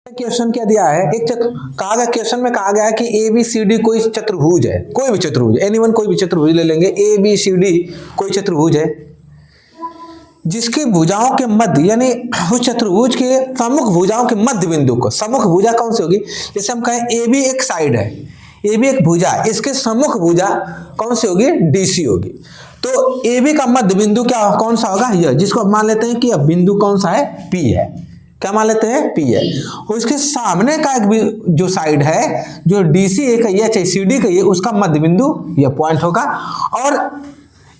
Question क्या दिया है, एक कहा गया क्वेश्चन में कहा गया है कि ए बी सी डी कोई चतुर्भुज है, कोई भी चतुर्भुज, एनीवन कोई भी चतुर्भुज ले लेंगे, ए बी सी डी कोई चतुर्भुज है जिसकी भुजाओं के मध्य यानी उस चतुर्भुज के सम्मुख भुजाओं के मध्य बिंदु को, सम्मुख भुजा कौन सी होगी, जैसे हम कहें ए बी एक साइड है, ए बी एक भुजा है, इसके सम्मुख भुजा कौन सी होगी, डी सी होगी। तो ए बी का मध्य बिंदु क्या कौन सा होगा, यह, जिसको मान लेते हैं कि यह बिंदु कौन सा है, पी है। क्या मान लेते हैं, पी है। उसके सामने का एक जो साइड है जो डीसी एक है चाहे सीडी का है, उसका मध्य बिंदु यह पॉइंट होगा। और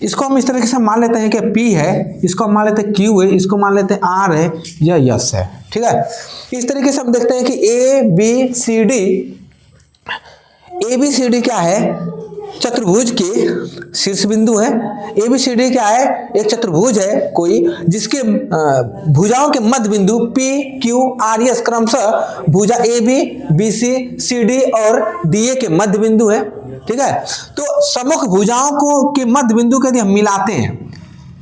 इसको हम इस तरीके से मान लेते हैं कि पी है, इसको हम मान लेते हैं क्यू है, इसको मान लेते हैं आर है, यह यस है। ठीक है, इस तरीके से हम देखते हैं कि ए बी सी डी क्या है, चतुर्भुज के शीर्ष बिंदु है। ए बी सी डी क्या है, एक चतुर्भुज है कोई जिसके भुजाओं के मध्य बिंदु पी क्यू आर एस क्रमशः भुजा A B B C C D और डी ए के मध्य बिंदु है। ठीक है, तो सम्मुख भुजाओं को के मध्य बिंदु को यदि हम मिलाते हैं,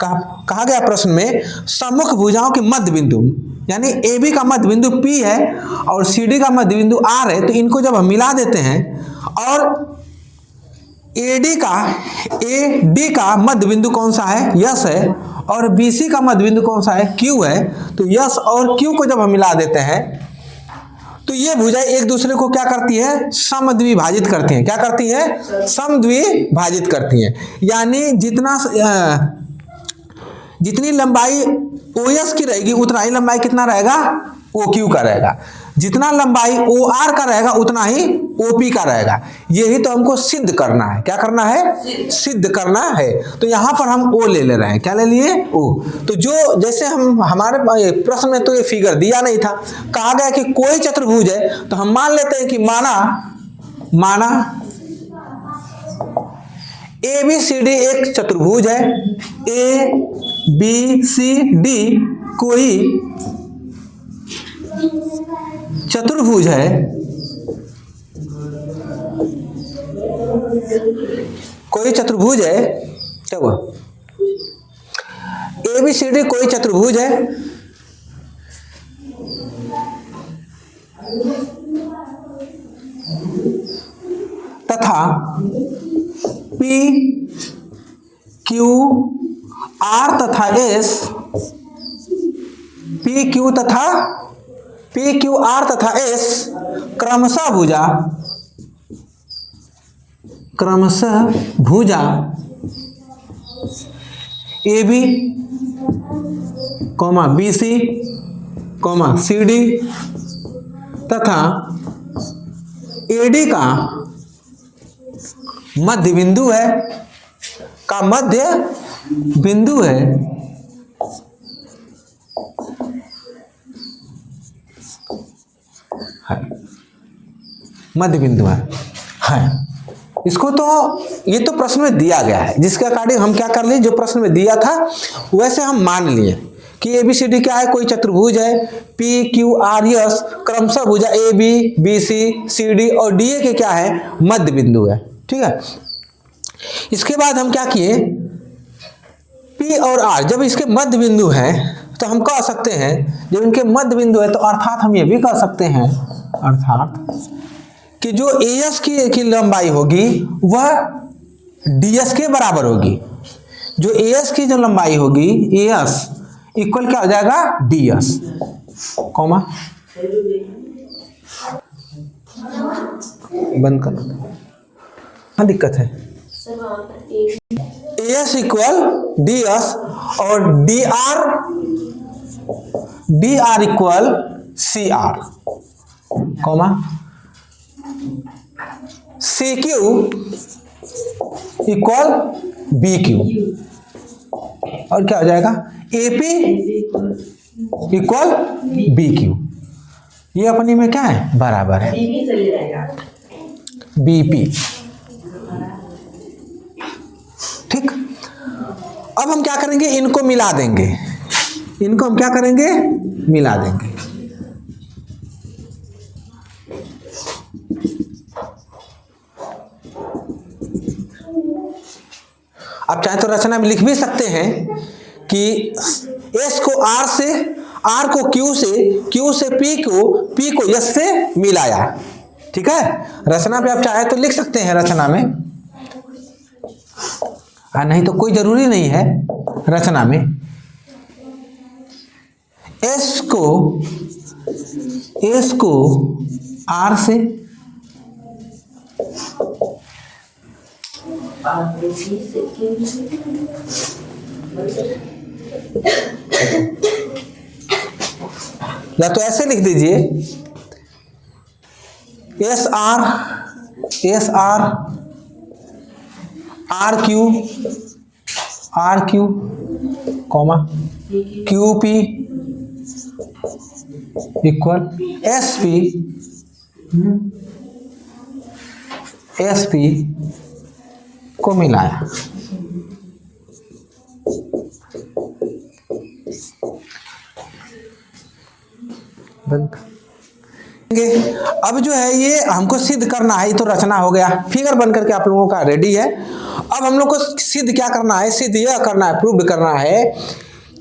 कहा गया प्रश्न में सम्मुख भुजाओं के मध्य बिंदु यानी ए बी का मध्य बिंदु पी है और सी डी का मध्य बिंदु आर है, तो इनको जब हम मिला देते हैं और ए डी का मध्य बिंदु कौन सा है, यस है, और बी सी का मध्य बिंदु कौन सा है, क्यू है, तो यस और क्यू को जब हम मिला देते हैं तो ये भुजाएं एक दूसरे को क्या करती है, समद्विभाजित करती हैं। क्या करती है, समद्विभाजित करती हैं। यानी जितनी लंबाई ओ एस की रहेगी उतना ही लंबाई कितना रहेगा, ओ क्यू का रहेगा। जितना लंबाई ओ आर का रहेगा उतना ही ओ पी का रहेगा। यही तो हमको सिद्ध करना है। क्या करना है, सिद्ध करना है। तो यहां पर हम ओ ले रहे हैं। क्या ले लिए, ओ। तो जो जैसे हम हमारे प्रश्न में तो ये फिगर दिया नहीं था, कहा गया कि कोई चतुर्भुज है, तो हम मान लेते हैं कि माना ए बी सी डी एक चतुर्भुज है। ए बी सी डी कोई चतुर्भुज है, कोई चतुर्भुज है। क्या हुआ, ए बी सी डी कोई चतुर्भुज है तथा पी क्यू आर तथा एस, पी क्यू आर तथा एस क्रमशः भुजा A B B C C D तथा ए डी का मध्य बिंदु है, मध्य बिंदु है। इसको तो ये तो प्रश्न में दिया गया है, जिसके अकॉर्डिंग हम क्या कर लिए, जो प्रश्न में दिया था वैसे हम मान लिए कि ए बी सी डी क्या है, कोई चतुर्भुज है। पी क्यू आर एस क्रमशः भुजा A B B C C D और डी ए के क्या है, मध्य बिंदु है। ठीक है, इसके बाद हम क्या किए, पी और आर जब इसके मध्य बिंदु है तो हम कह सकते हैं, जब इनके मध्य बिंदु है तो अर्थात हम ये भी कह सकते हैं अर्थात कि जो एएस की लंबाई होगी वह डीएस के बराबर होगी। जो एएस की जो लंबाई होगी, एएस इक्वल क्या हो जाएगा, डीएस कॉमा बंद कर, हाँ दिक्कत है, एएस इक्वल डीएस और D R equal C R comma C Q equal B Q और क्या हो जाएगा, A P equal B Q. ये अपनी में क्या है, बराबर है बीपी। ठीक, अब हम क्या करेंगे, इनको मिला देंगे, इनको हम क्या करेंगे, मिला देंगे। आप चाहे तो रचना में लिख भी सकते हैं कि एस को आर से आर को क्यू से पी को यस से मिलाया। ठीक है, रचना पे आप चाहे तो लिख सकते हैं रचना में, नहीं तो कोई जरूरी नहीं है। रचना में एस को आर से, या तो ऐसे लिख दीजिए S R R Q comma Q P equal S P को मिलाया। बंद। अब जो है ये हमको सिद्ध करना है, ये तो रचना हो गया, फिगर बन करके आप लोगों का रेडी है। अब हम लोग को सिद्ध क्या करना है, सिद्ध यह करना है, प्रूव करना है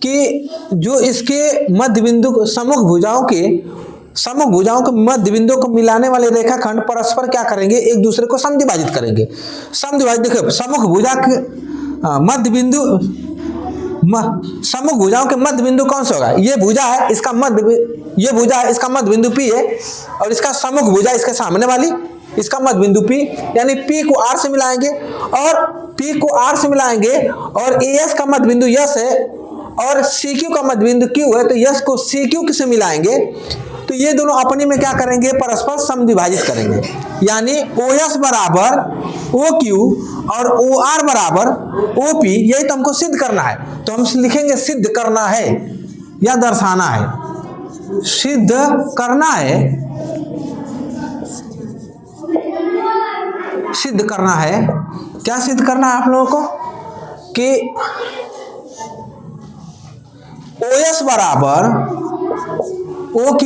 कि जो इसके मध्य बिंदु सम्मुख भुजाओं के मध्य बिंदु को मिलाने वाले रेखाखंड परस्पर क्या करेंगे, एक दूसरे को समद्विभाजित करेंगे। समद्विभाजित देखो, सम्मुख भुजा के मध्य बिंदु, सम्मुख भुजाओं के मध्य बिंदु कौन सा होगा, ये भुजा है, इसका मध्य बिंदु P है, और इसका सम्मुख भुजा इसके सामने वाली, इसका मध्य बिंदु P, यानी P को R से मिलाएंगे, और P को R से मिलाएंगे, और AS का मध्य बिंदु यस है, और CQ का मध्य बिंदु Q है, तो यस को CQ से मिलाएंगे, तो ये दोनों अपने में क्या करेंगे, परस्पर समद्विभाजित करेंगे। यानी OS बराबर OQ और OR बराबर OP, यही तो हमको सिद्ध करना है। तो हम लिखेंगे सिद्ध करना है या दर्शाना है। सिद्ध करना है, सिद्ध करना है, क्या सिद्ध करना है आप लोगों को कि OS बराबर OQ,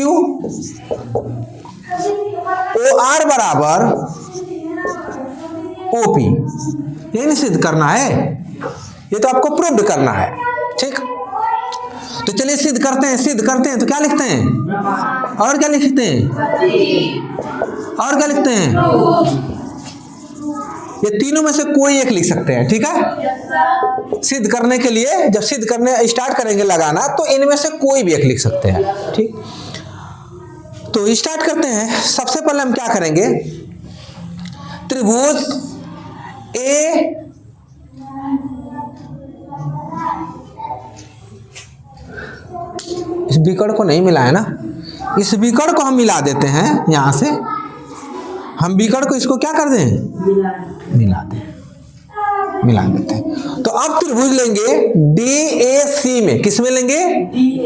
OR बराबर OP, ये नहीं सिद्ध करना है, ये तो आपको प्रूव करना है। ठीक, तो चलिए सिद्ध करते हैं। तो क्या लिखते हैं, और क्या लिखते हैं, और क्या लिखते हैं, ये तीनों में से कोई एक लिख सकते हैं। ठीक है, सिद्ध करने के लिए जब सिद्ध करने स्टार्ट करेंगे लगाना, तो इनमें से कोई भी एक लिख सकते हैं। ठीक, तो स्टार्ट करते हैं। सबसे पहले हम क्या करेंगे, त्रिभुज ए इस बिकड़ को नहीं मिलाया ना, इस बिकड़ को हम मिला देते हैं। यहां से हम बिकड़ को इसको क्या कर दें, मिला देते हैं। तो अब त्रिभुज लेंगे DAC में, किस में लेंगे,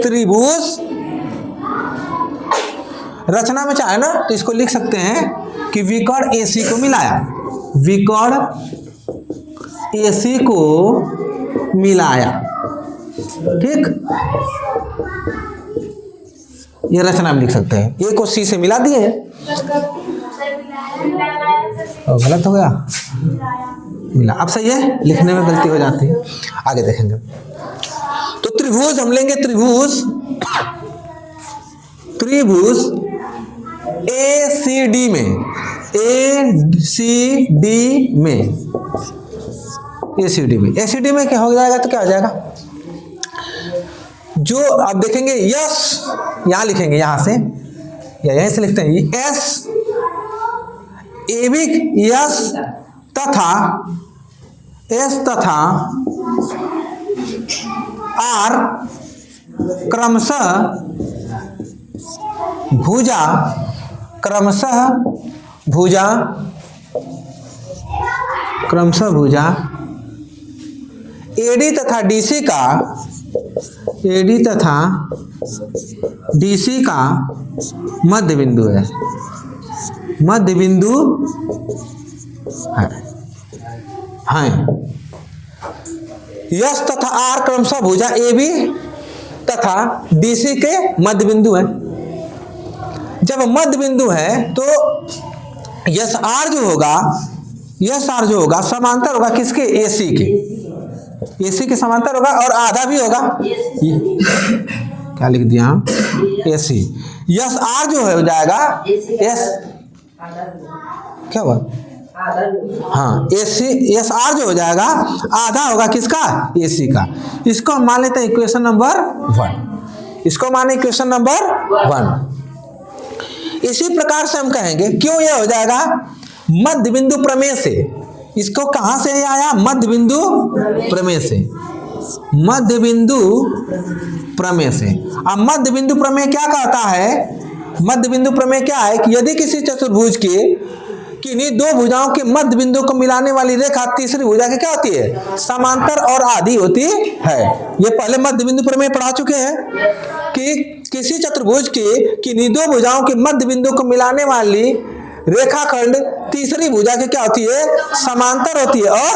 त्रिभुज, रचना में चाहे ना तो इसको लिख सकते हैं कि विकर्ण AC को मिलाया, विकर्ण AC को मिलाया। ठीक, ये रचना में लिख सकते हैं। A को C से मिला दिए, गलत हो गया, मिला। अब सही है, लिखने में गलती हो जाती है, आगे देखेंगे। तो त्रिभुज हम लेंगे, त्रिभुज ACD में, ACD में क्या हो जाएगा, तो क्या हो जाएगा, जो आप देखेंगे यस, यहां लिखेंगे, यहां से या यहीं से लिखते हैं, एस एबिक यस तथा आर क्रमशः भुजा AD तथा DC का मध्य बिंदु है, मध्य बिंदु है। यस तथा आर क्रमशः भुजा AB तथा DC के मध्य बिंदु है। जब मध्य बिंदु है तो यस आर जो होगा समांतर होगा किसके, AC के समांतर होगा, और आधा भी होगा क्या लिख दिया हम, AC। यस आर जो है हो जाएगा एस, क्या हुआ, हाँ AC, यस आर जो हो जाएगा आधा होगा किसका, AC का। इसको हम मान लेते हैं इक्वेशन नंबर 1, इसको माने इक्वेशन नंबर 1। इसी प्रकार से हम कहेंगे क्यों ये हो जाएगा मध्य बिंदु प्रमेय से। इसको कहां से आया, मध्य बिंदु प्रमेय से, मध्य बिंदु प्रमेय से। अब मध्य बिंदु प्रमेय क्या कहता है, मध्य बिंदु प्रमेय क्या है कि यदि किसी चतुर्भुज के किन्हीं दो भुजाओं के मध्य बिंदु को मिलाने वाली रेखा तीसरी भुजा की क्या होती है, समांतर और आधी होती है। ये पहले मध्य बिंदु प्रमेय पढ़ा चुके हैं कि किसी चतुर्भुज के किन्हीं दो भुजाओं के मध्य बिंदु को मिलाने वाली रेखाखंड तीसरी भुजा की क्या होती है, समांतर होती है और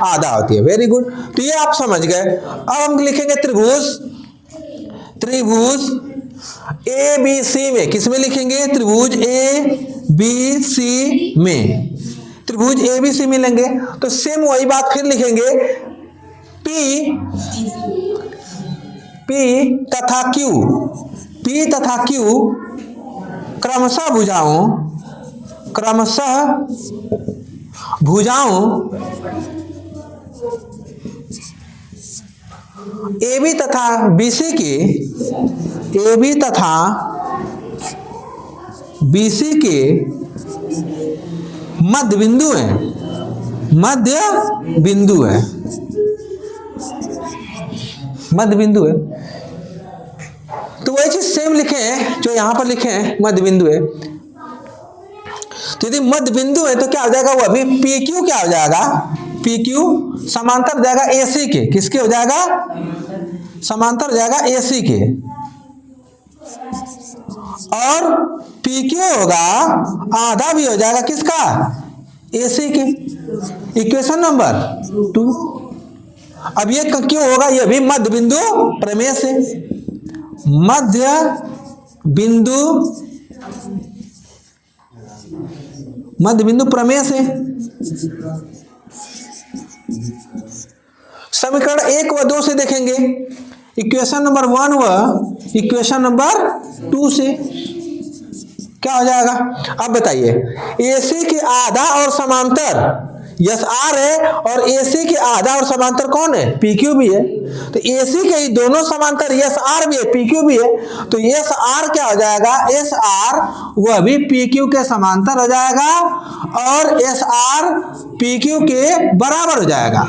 आधा होती है। वेरी गुड, तो ये आप समझ गए। अब हम लिखेंगे त्रिभुज, त्रिभुज ABC में, किसमें लिखेंगे, त्रिभुज ABC में, त्रिभुज ABC में लेंगे तो सेम वही बात फिर लिखेंगे, P तथा Q, P तथा Q क्रमशः भुजाओं AB तथा BC के, AB तथा BC के मध्य बिंदु है, मध्य बिंदु है, मध्य बिंदु है। तो वही चीज सेम लिखे हैं जो यहां पर लिखे हैं, मध्य बिंदु है। तो यदि मध्य बिंदु है तो क्या हो जाएगा, वो अभी PQ क्या हो जाएगा, PQ समांतर हो जाएगा AC के, किसके हो जाएगा, समांतर हो जाएगा AC के, और PQ होगा आधा भी हो जाएगा किसका, AC के। Equation number 2। अब ये क्यों होगा, ये भी मध्य बिंदु प्रमेय से, मध्य बिंदु, मध्य बिंदु प्रमेय से। समीकरण 1 व 2 से देखेंगे, इक्वेशन नंबर 1 व इक्वेशन नंबर 2 से क्या हो जाएगा। अब बताइए, AC के आधा और समांतर यस आर है और AC के आधा और समांतर कौन है, PQ भी है। तो AC के ही दोनों समांतर यस आर भी है, PQ भी है। तो यस आर क्या हो जाएगा, एस आर वह भी PQ के समांतर हो जाएगा और एस आर PQ के बराबर हो जाएगा।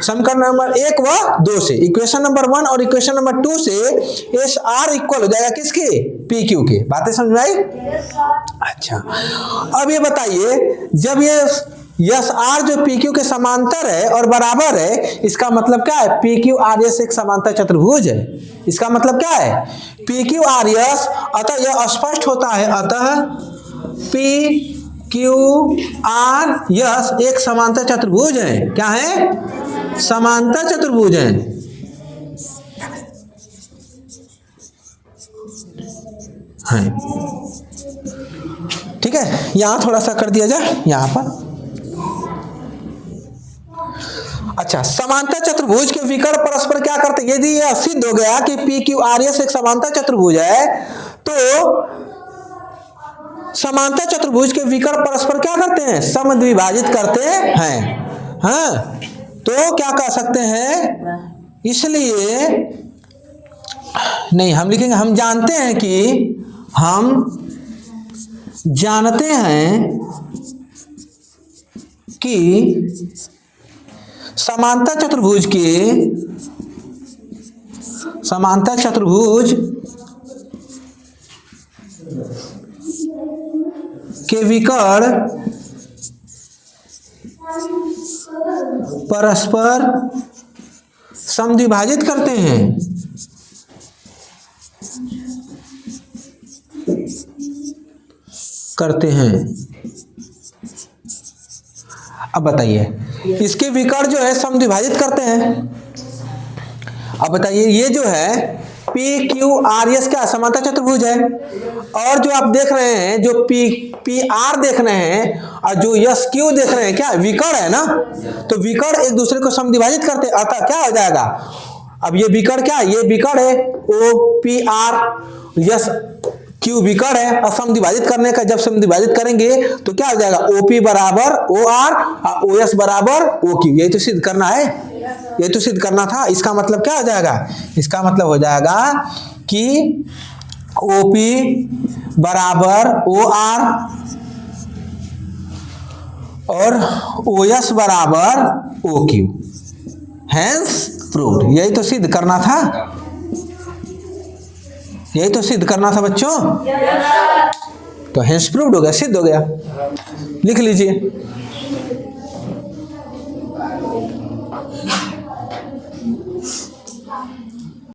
समीकरण नंबर 1 व 2 से, इक्वेशन नंबर 1 और इक्वेशन नंबर 2 से एस आर इक्वल हो जाएगा किसके, PQ के। बातें समझ में आई? अच्छा, अब ये बताइए, जब ये यस आर जो PQ के समांतर है और बराबर है, इसका मतलब क्या है, PQRS एक समांतर चतुर्भुज है। इसका मतलब क्या है, PQRS, अतः यह स्पष्ट होता है, अतः PQRS एक समांतर चतुर्भुज है। क्या है, समांतर चतुर्भुज है। ठीक है, यहां थोड़ा सा कर दिया जाए यहां पर। अच्छा, समांतर चतुर्भुज के विकर्ण परस्पर क्या करते हैं, यदि यह सिद्ध हो गया कि PQRS एक समांतर चतुर्भुज है, तो समांतर चतुर्भुज के विकर्ण परस्पर क्या करते हैं, समद्विभाजित करते हैं। हाँ, तो क्या कह सकते हैं, इसलिए नहीं हम लिखेंगे, हम जानते हैं कि, हम जानते हैं कि समांतर चतुर्भुज के विकर्ण परस्पर समद्विभाजित करते हैं। अब बताइए, इसके विकर्ण जो है समद्विभाजित करते हैं। अब बताइए, ये जो है PQRS क्या समांतर चतुर्भुज है, और जो आप देख रहे हैं, जो PR देख रहे हैं और जो SQ देख रहे हैं, क्या विकर्ण है ना, तो विकर्ण एक दूसरे को समद्विभाजित करते हैं। अतः क्या हो जाएगा, अब ये विकर्ण क्या है, ये विकर्ण है OPR, यस Q विकर्ण है। अब समद्विभाजित करने का, जब समद्विभाजित करेंगे तो क्या हो जाएगा, OP बराबर OR और OS बराबर OQ। यही तो सिद्ध करना है, यही तो सिद्ध करना था। इसका मतलब क्या हो जाएगा, इसका मतलब हो जाएगा कि OP बराबर OR और OS बराबर OQ, हैंस प्रूव्ड। यही तो सिद्ध करना था, यही तो सिद्ध करना था बच्चों। तो हैंस प्रूव्ड हो गया, सिद्ध हो गया। लिख लीजिए।